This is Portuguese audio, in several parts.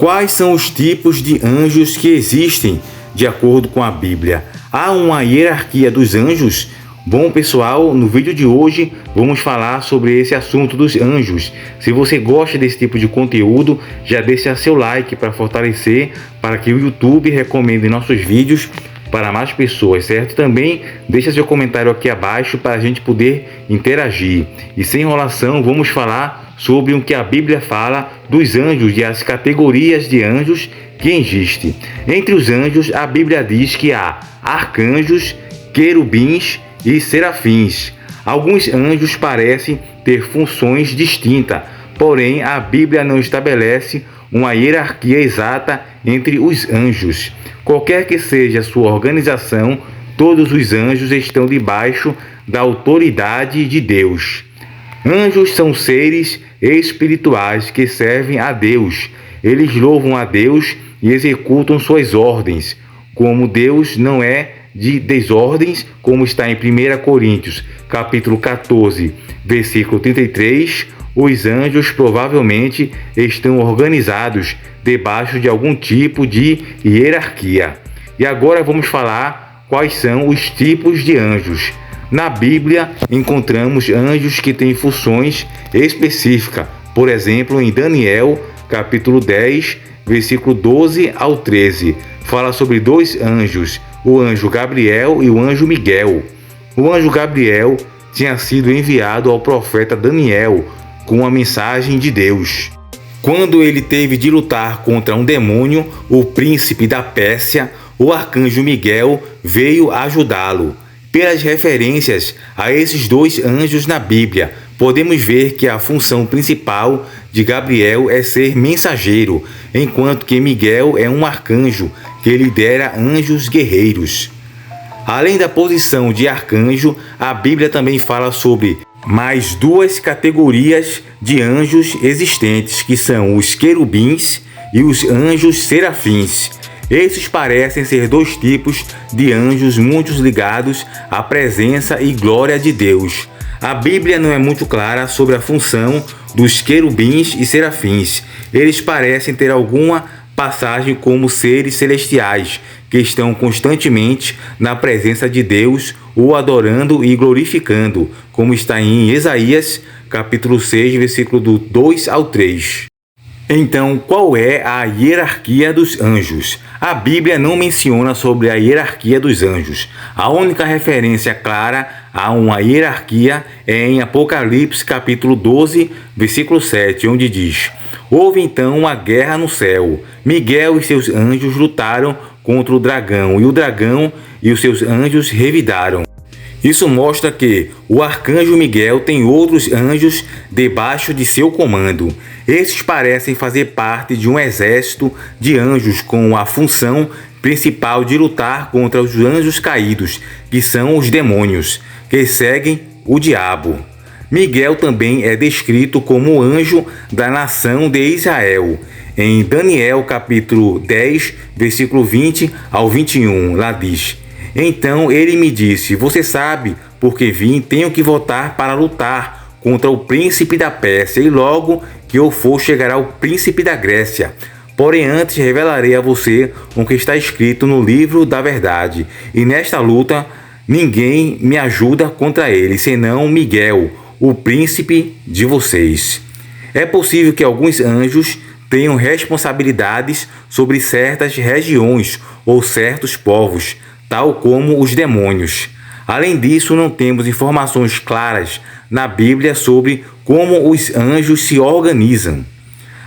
Quais são os tipos de anjos que existem de acordo com a Bíblia? Há uma hierarquia dos anjos? Bom, pessoal, no vídeo de hoje vamos falar sobre esse assunto dos anjos. Se você gosta desse tipo de conteúdo, já deixa seu like para fortalecer, para que o YouTube recomende nossos vídeos para mais pessoas, certo? Também deixa seu comentário aqui abaixo para a gente poder interagir. E sem enrolação, vamos falar sobre o que a Bíblia fala dos anjos e as categorias de anjos que existem. Entre os anjos, a Bíblia diz que há arcanjos, querubins e serafins. Alguns anjos parecem ter funções distintas, porém a Bíblia não estabelece uma hierarquia exata entre os anjos. Qualquer que seja a sua organização, todos os anjos estão debaixo da autoridade de Deus. Anjos são seres espirituais que servem a Deus. Eles louvam a Deus e executam suas ordens. Como Deus não é de desordens, como está em 1 Coríntios, capítulo 14, versículo 33, os anjos provavelmente estão organizados debaixo de algum tipo de hierarquia. E agora vamos falar quais são os tipos de anjos. Na Bíblia encontramos anjos que têm funções específicas. Por exemplo, em Daniel, capítulo 10, versículo 12 ao 13, fala sobre dois anjos, o anjo Gabriel e o anjo Miguel. O anjo Gabriel tinha sido enviado ao profeta Daniel com a mensagem de Deus. Quando ele teve de lutar contra um demônio, o príncipe da Pérsia, o arcanjo Miguel veio ajudá-lo. Pelas referências a esses dois anjos na Bíblia, podemos ver que a função principal de Gabriel é ser mensageiro, enquanto que Miguel é um arcanjo que lidera anjos guerreiros. Além da posição de arcanjo, a Bíblia também fala sobre mais duas categorias de anjos existentes, que são os querubins e os anjos serafins. Esses parecem ser dois tipos de anjos muito ligados à presença e glória de Deus. A Bíblia não é muito clara sobre a função dos querubins e serafins. Eles parecem ter alguma passagem como seres celestiais, que estão constantemente na presença de Deus, o adorando e glorificando, como está em Isaías, capítulo 6, versículo do 2 ao 3. Então, qual é a hierarquia dos anjos? A Bíblia não menciona sobre a hierarquia dos anjos. A única referência clara a uma hierarquia é em Apocalipse capítulo 12, versículo 7, onde diz: houve então uma guerra no céu. Miguel e seus anjos lutaram contra o dragão, e o dragão e os seus anjos revidaram. Isso mostra que o arcanjo Miguel tem outros anjos debaixo de seu comando. Esses parecem fazer parte de um exército de anjos com a função principal de lutar contra os anjos caídos, que são os demônios, que seguem o diabo. Miguel também é descrito como anjo da nação de Israel. Em Daniel capítulo 10, versículo 20 ao 21, lá diz: então ele me disse: você sabe, porque vim, tenho que voltar para lutar contra o príncipe da Pérsia, e logo que eu for chegará o príncipe da Grécia. Porém antes revelarei a você o que está escrito no livro da verdade, e nesta luta ninguém me ajuda contra ele, senão Miguel, o príncipe de vocês. É possível que alguns anjos tenham responsabilidades sobre certas regiões ou certos povos, tal como os demônios. Além disso, não temos informações claras na Bíblia sobre como os anjos se organizam.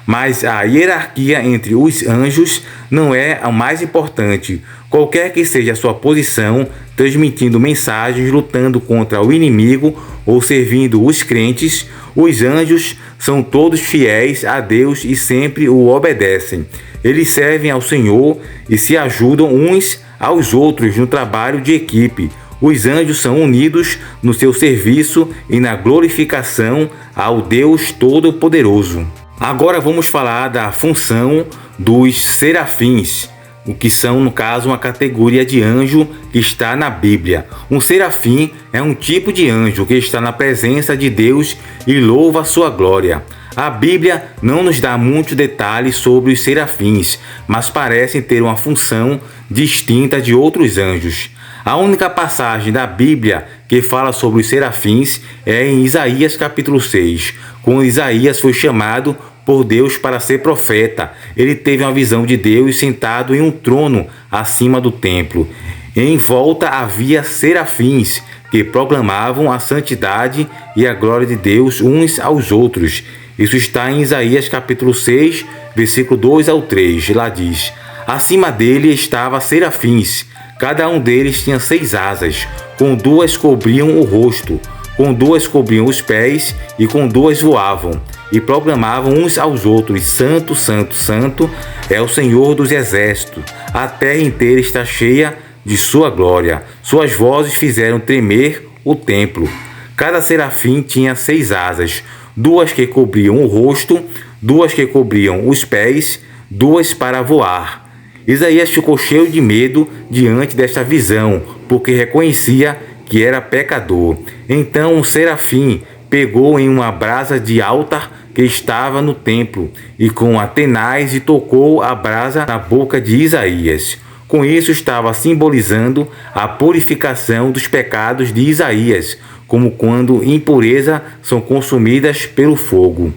Mas a hierarquia entre os anjos não é a mais importante. Qualquer que seja a sua posição, transmitindo mensagens, lutando contra o inimigo ou servindo os crentes, os anjos são todos fiéis a Deus e sempre o obedecem. Eles servem ao Senhor e se ajudam uns aos outros no trabalho de equipe. Os anjos são unidos no seu serviço e na glorificação ao Deus Todo-Poderoso. Agora vamos falar da função dos serafins, o que são, no caso, uma categoria de anjo que está na Bíblia. Um serafim é um tipo de anjo que está na presença de Deus e louva a sua glória. A Bíblia não nos dá muitos detalhes sobre os serafins, mas parecem ter uma função distinta de outros anjos. A única passagem da Bíblia que fala sobre os serafins é em Isaías capítulo 6, quando Isaías foi chamado por Deus para ser profeta. Ele teve uma visão de Deus sentado em um trono acima do templo. Em volta havia serafins que proclamavam a santidade e a glória de Deus uns aos outros. Isso está em Isaías capítulo 6, versículo 2 ao 3. Lá diz: acima dele estava serafins. Cada um deles tinha 6 asas, com 2 cobriam o rosto, com 2 cobriam os pés e com 2 voavam, e proclamavam uns aos outros: Santo, Santo, Santo é o Senhor dos exércitos. A terra inteira está cheia de sua glória. Suas vozes fizeram tremer o templo. Cada serafim tinha 6 asas, 2 que cobriam o rosto, 2 que cobriam os pés, 2 para voar. Isaías ficou cheio de medo diante desta visão, porque reconhecia que era pecador. Então um serafim pegou em uma brasa de altar que estava no templo, e com a tenaz e tocou a brasa na boca de Isaías. Com isso estava simbolizando a purificação dos pecados de Isaías, como quando impurezas são consumidas pelo fogo.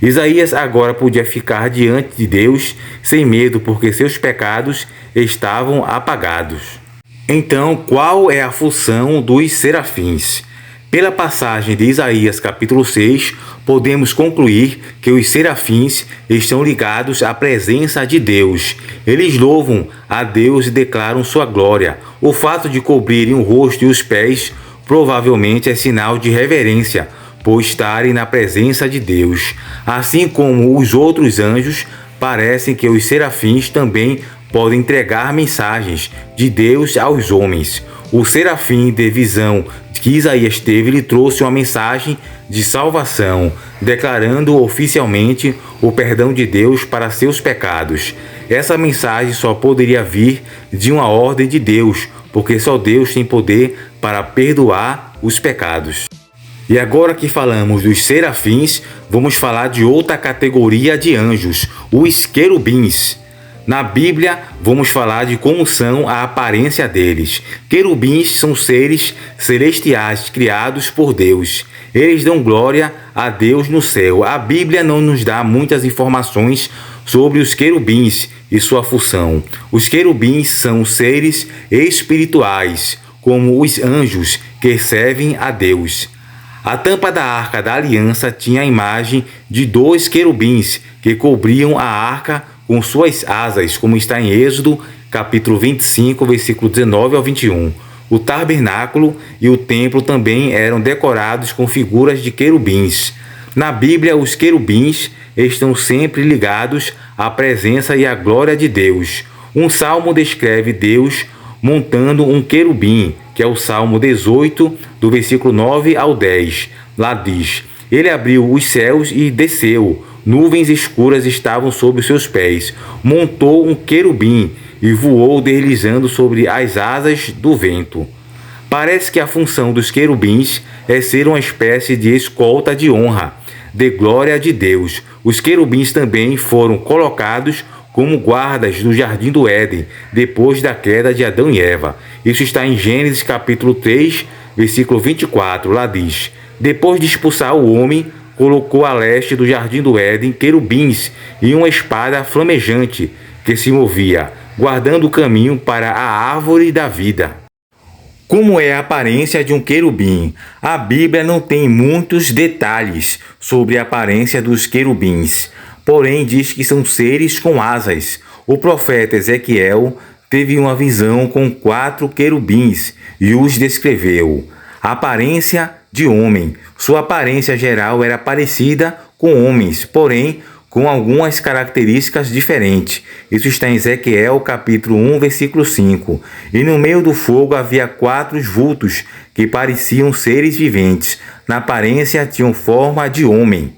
Isaías agora podia ficar diante de Deus sem medo, porque seus pecados estavam apagados. Então, qual é a função dos serafins? Pela passagem de Isaías capítulo 6, podemos concluir que os serafins estão ligados à presença de Deus. Eles louvam a Deus e declaram sua glória. O fato de cobrirem o rosto e os pés provavelmente é sinal de reverência, por estarem na presença de Deus. Assim como os outros anjos, parecem que os serafins também podem entregar mensagens de Deus aos homens. O serafim de visão que Isaías teve lhe trouxe uma mensagem de salvação, declarando oficialmente o perdão de Deus para seus pecados. Essa mensagem só poderia vir de uma ordem de Deus, porque só Deus tem poder para perdoar os pecados. E agora que falamos dos serafins, vamos falar de outra categoria de anjos, os querubins. Na Bíblia, vamos falar de como são a aparência deles. Querubins são seres celestiais criados por Deus. Eles dão glória a Deus no céu. A Bíblia não nos dá muitas informações sobre os querubins e sua função. Os querubins são seres espirituais, como os anjos que servem a Deus. A tampa da Arca da Aliança tinha a imagem de 2 querubins que cobriam a arca com suas asas, como está em Êxodo, capítulo 25, versículo 19 ao 21. O tabernáculo e o templo também eram decorados com figuras de querubins. Na Bíblia, os querubins estão sempre ligados à presença e à glória de Deus. Um salmo descreve Deus montando um querubim, que é o Salmo 18, do versículo 9 ao 10. Lá diz: ele abriu os céus e desceu, nuvens escuras estavam sob os seus pés. Montou um querubim e voou deslizando sobre as asas do vento. Parece que a função dos querubins é ser uma espécie de escolta de honra, de glória de Deus. Os querubins também foram colocados como guardas do Jardim do Éden, depois da queda de Adão e Eva. Isso está em Gênesis capítulo 3, versículo 24. Lá diz: depois de expulsar o homem, colocou a leste do Jardim do Éden querubins e uma espada flamejante que se movia, guardando o caminho para a árvore da vida. Como é a aparência de um querubim? A Bíblia não tem muitos detalhes sobre a aparência dos querubins, porém diz que são seres com asas. O profeta Ezequiel teve uma visão com 4 querubins e os descreveu. A aparência de homem. Sua aparência geral era parecida com homens, porém com algumas características diferentes. Isso está em Ezequiel capítulo 1, versículo 5. E no meio do fogo havia 4 vultos que pareciam seres viventes. Na aparência tinham forma de homem.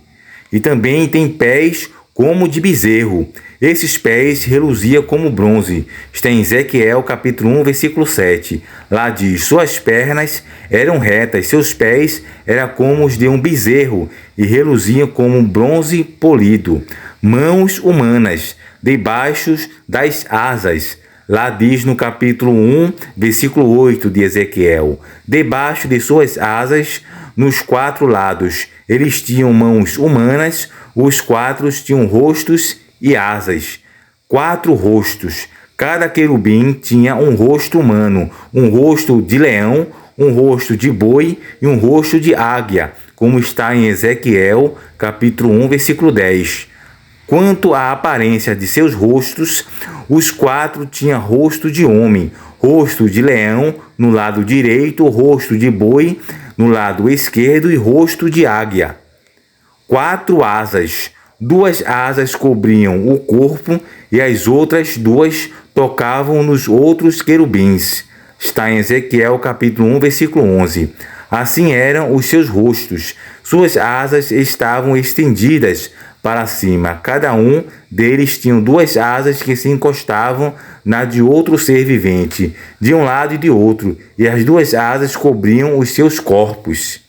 E também tem pés como de bezerro. Esses pés reluziam como bronze. Está em Ezequiel capítulo 1, versículo 7. Lá diz: suas pernas eram retas, seus pés eram como os de um bezerro e reluziam como um bronze polido. Mãos humanas, debaixo das asas. Lá diz no capítulo 1, versículo 8 de Ezequiel: debaixo de suas asas, nos 4 lados, eles tinham mãos humanas, os 4 tinham rostos e asas. 4 rostos. Cada querubim tinha um rosto humano, um rosto de leão, um rosto de boi e um rosto de águia, como está em Ezequiel, capítulo 1, versículo 10. Quanto à aparência de seus rostos, os 4 tinham rosto de homem, rosto de leão no lado direito, rosto de boi no lado esquerdo e rosto de águia. 4 asas. 2 asas cobriam o corpo e as outras 2 tocavam nos outros querubins. Está em Ezequiel capítulo 1, versículo 11. Assim eram os seus rostos. Suas asas estavam estendidas para cima. Cada um deles tinha 2 asas que se encostavam na de outro ser vivente, de um lado e de outro, e as 2 asas cobriam os seus corpos.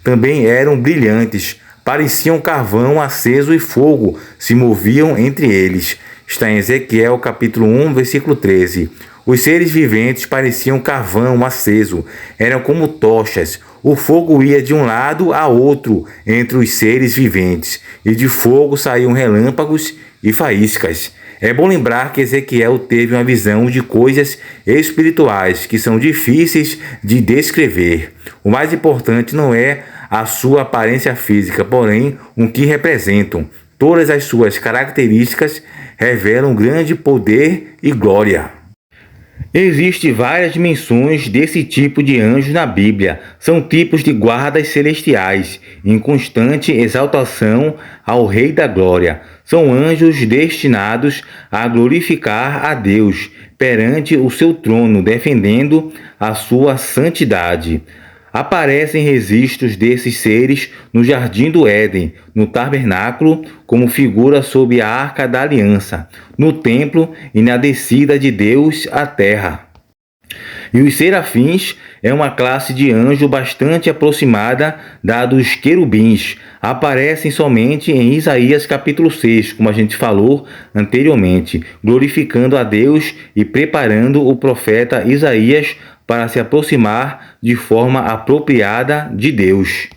Também eram brilhantes, pareciam carvão aceso e fogo se moviam entre eles. Está em Ezequiel capítulo 1, versículo 13. Os seres viventes pareciam carvão aceso, eram como tochas. O fogo ia de um lado a outro entre os seres viventes, e de fogo saíam relâmpagos e faíscas. É bom lembrar que Ezequiel teve uma visão de coisas espirituais que são difíceis de descrever. O mais importante não é a sua aparência física, porém o que representam. Todas as suas características revelam grande poder e glória. Existem várias menções desse tipo de anjos na Bíblia. São tipos de guardas celestiais, em constante exaltação ao Rei da Glória. São anjos destinados a glorificar a Deus perante o seu trono, defendendo a sua santidade. Aparecem registros desses seres no Jardim do Éden, no tabernáculo, como figura sob a Arca da Aliança, no templo e na descida de Deus à terra. E os serafins é uma classe de anjo bastante aproximada da dos querubins. Aparecem somente em Isaías capítulo 6, como a gente falou anteriormente, glorificando a Deus e preparando o profeta Isaías para se aproximar de forma apropriada de Deus.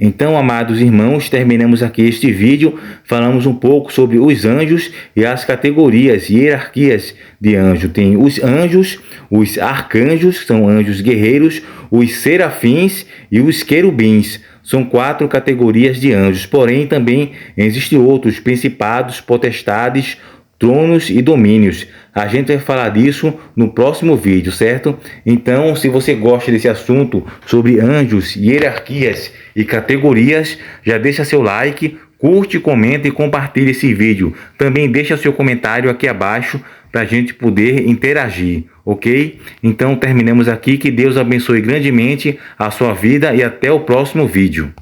Então, amados irmãos, terminamos aqui este vídeo. Falamos um pouco sobre os anjos e as categorias e hierarquias de anjo. Tem os anjos, os arcanjos, que são anjos guerreiros, os serafins e os querubins. São 4 categorias de anjos, porém também existem outros, principados, potestades, tronos e domínios. A gente vai falar disso no próximo vídeo, certo? Então, se você gosta desse assunto sobre anjos, hierarquias e categorias, já deixa seu like, curte, comenta e compartilhe esse vídeo. Também deixa seu comentário aqui abaixo para a gente poder interagir, ok? Então, terminamos aqui. Que Deus abençoe grandemente a sua vida e até o próximo vídeo.